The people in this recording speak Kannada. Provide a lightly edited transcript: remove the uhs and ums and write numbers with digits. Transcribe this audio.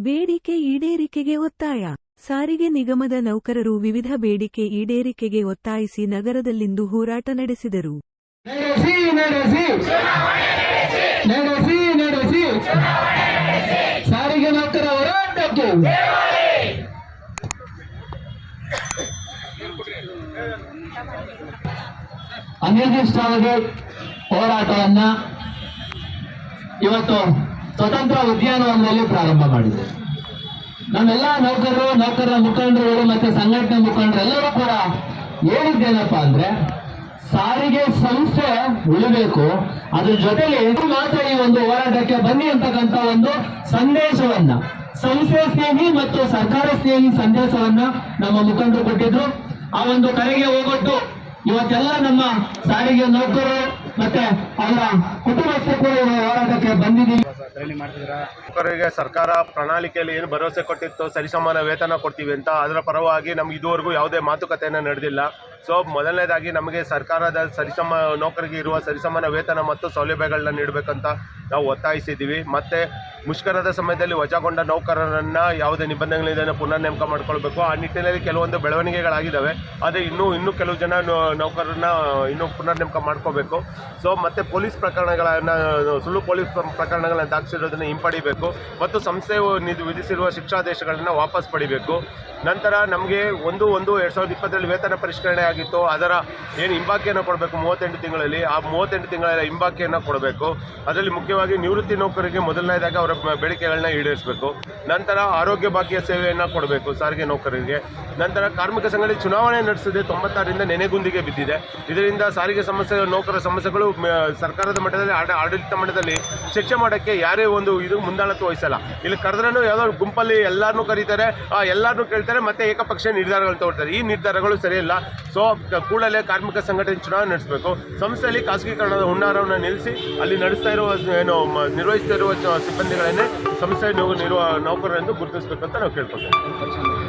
ಬೇಡಿಕೆ ಈಡೇರಿಕೆಗೆ ಒತ್ತಾಯ. ಸಾರಿಗೆ ನಿಗಮದ ನೌಕರರು ವಿವಿಧ ಬೇಡಿಕೆ ಈಡೇರಿಕೆಗೆ ಒತ್ತಾಯಿಸಿ ನಗರದಲ್ಲಿಂದು ಹೋರಾಟ ನಡೆಸಿದರು. ಸಾರಿಗೆ ನೌಕರ ಹೋರಾಟಕ್ಕೆ ಅನಿರ್ದಿಷ್ಟಾವಧಿ ಹೋರಾಟವನ್ನ ಇವತ್ತು ಸ್ವತಂತ್ರ ಉದ್ಯಾನವನದಲ್ಲಿ ಪ್ರಾರಂಭ ಮಾಡಿದೆ. ನಮ್ಮೆಲ್ಲ ನೌಕರರ ಮುಖಂಡರುಗಳು ಮತ್ತೆ ಸಂಘಟನೆ ಮುಖಂಡರು ಎಲ್ಲರೂ ಕೂಡ ಹೇಳಿದ್ದೇನಪ್ಪ ಅಂದ್ರೆ, ಸಾರಿಗೆ ಸಂಸ್ಥೆ ಉಳಿಬೇಕು, ಅದ್ರ ಜೊತೆಗೆ ಮಾತ್ರ ಈ ಒಂದು ಹೋರಾಟಕ್ಕೆ ಬನ್ನಿ ಅಂತಕ್ಕಂಥ ಒಂದು ಸಂದೇಶವನ್ನ, ಸಂಸ್ಥೆ ಸ್ನೇಹಿ ಮತ್ತು ಸರ್ಕಾರ ಸ್ನೇಹಿ ಸಂದೇಶವನ್ನ ನಮ್ಮ ಮುಖಂಡರು ಕೊಟ್ಟಿದ್ರು. ಆ ಒಂದು ಕರೆಗೆ ಹೋಗೊಟ್ಟು ಇವತ್ತೆಲ್ಲ ನಮ್ಮ ಸಾರಿಗೆ ನೌಕರರು ಮತ್ತೆ ಅವರ ಕುಟುಂಬಸ್ಥರು ಕೂಡ ಹೋರಾಟಕ್ಕೆ ಬಂದಿದ್ದೀವಿ. ನೌಕರರಿಗೆ ಸರ್ಕಾರ ಪ್ರಣಾಳಿಕೆಯಲ್ಲಿ ಏನು ಭರವಸೆ ಕೊಟ್ಟಿತ್ತು, ಸರಿಸಮಾನ ವೇತನ ಕೊಡ್ತೀವಿ ಅಂತ, ಅದರ ಪರವಾಗಿ ನಮ್ಗೆ ಇದುವರೆಗೂ ಯಾವುದೇ ಮಾತುಕತೆಯನ್ನು ನಡೆದಿಲ್ಲ. ಸೊ ಮೊದಲನೇದಾಗಿ ನಮಗೆ ಸರ್ಕಾರದ ನೌಕರಿಗೆ ಇರುವ ಸರಿಸಮಾನ ವೇತನ ಮತ್ತು ಸೌಲಭ್ಯಗಳನ್ನ ನೀಡಬೇಕಂತ ನಾವು ಒತ್ತಾಯಿಸಿದ್ದೀವಿ. ಮತ್ತು ಮುಷ್ಕರದ ಸಮಯದಲ್ಲಿ ವಜಾಗೊಂಡ ನೌಕರರನ್ನು ಯಾವುದೇ ನಿಬಂಧನೆಗಳಿಂದ ಪುನರ್ ನೇಮಕ ಮಾಡ್ಕೊಳ್ಬೇಕು. ಆ ನಿಟ್ಟಿನಲ್ಲಿ ಕೆಲವೊಂದು ಬೆಳವಣಿಗೆಗಳಾಗಿದ್ದಾವೆ, ಆದರೆ ಇನ್ನೂ ಕೆಲವು ಜನ ನೌಕರರನ್ನ ಇನ್ನೂ ಪುನರ್ ನೇಮಕ ಮಾಡ್ಕೋಬೇಕು. ಸೊ ಮತ್ತು ಪೊಲೀಸ್ ಪ್ರಕರಣಗಳನ್ನು, ಸುಳ್ಳು ಪೊಲೀಸ್ ಪ್ರಕರಣಗಳನ್ನು ದಾಖಲಿಸಿರೋದನ್ನು ಹಿಂಪಡಿಬೇಕು ಮತ್ತು ಸಂಸ್ಥೆಯು ವಿಧಿಸಿರುವ ಶಿಕ್ಷಾದೇಶಗಳನ್ನು ವಾಪಸ್ ಪಡಿಬೇಕು. ನಂತರ ನಮಗೆ 1/1/2020 ವೇತನ ಪರಿಷ್ಕರಣೆ ಆಗಿತ್ತು. ಅದರ ಏನು ಹಿಂಬಾಕಿಯನ್ನು ಕೊಡಬೇಕು 38 ತಿಂಗಳಲ್ಲಿ, ಆ 38 ತಿಂಗಳ ಹಿಂಬಾಕಿಯನ್ನು ಕೊಡಬೇಕು. ಅದರಲ್ಲಿ ಮುಖ್ಯವಾಗಿ ನಿವೃತ್ತಿ ನೌಕರರಿಗೆ ಮೊದಲನೇದಾಗಿ ಅವರ ಬೇಡಿಕೆಗಳನ್ನ ಈಡೇರಿಸಬೇಕು. ನಂತರ ಆರೋಗ್ಯ ಭಾಗ್ಯ ಸೇವೆಯನ್ನು ಕೊಡಬೇಕು ಸಾರಿಗೆ ನೌಕರರಿಗೆ. ನಂತರ ಕಾರ್ಮಿಕ ಸಂಘಟನೆ ಚುನಾವಣೆ ನಡೆಸಿದೆ 96ರಿಂದ ನೆನೆಗುಂದಿಗೆ ಬಿದ್ದಿದೆ. ಇದರಿಂದ ಸಾರಿಗೆ ನೌಕರ ಸಮಸ್ಯೆಗಳು ಸರ್ಕಾರದ ಮಟ್ಟದಲ್ಲಿ, ಆಡಳಿತ ಮಟ್ಟದಲ್ಲಿ ಚರ್ಚೆ ಮಾಡೋಕ್ಕೆ ಯಾರೇ ಇದು ಮುಂದಾಳತ್ವ ವಹಿಸಲ್ಲ. ಇಲ್ಲಿ ಕರೆದ್ರೂ ಯಾವುದೋ ಗುಂಪಲ್ಲಿ ಎಲ್ಲರನ್ನೂ ಕರೀತಾರೆ, ಎಲ್ಲರನ್ನೂ ಕೇಳ್ತಾರೆ, ಮತ್ತೆ ಏಕಪಕ್ಷೀಯ ನಿರ್ಧಾರಗಳು ತಗೊಳ್ತಾರೆ. ಈ ನಿರ್ಧಾರಗಳು ಸರಿಯಿಲ್ಲ. ಸೊ ಕೂಡಲೇ ಕಾರ್ಮಿಕ ಸಂಘಟನೆ ಚುನಾವಣೆ ನಡೆಸಬೇಕು. ಸಂಸ್ಥೆಯಲ್ಲಿ ಖಾಸಗೀಕರಣದ ಹುನ್ನಾರವನ್ನು ನಿಲ್ಲಿಸಿ ಅಲ್ಲಿ ನಿರ್ವಹಿಸ್ತಾ ಇರುವ ಸಿಬ್ಬಂದಿಗಳನ್ನೇ ಸಂಸ್ಥೆ ನೌಕರರೆಂದು ಗುರುತಿಸಬೇಕು ಅಂತ ನಾವು ಕೇಳ್ಕೊಳ್ತೇವೆ.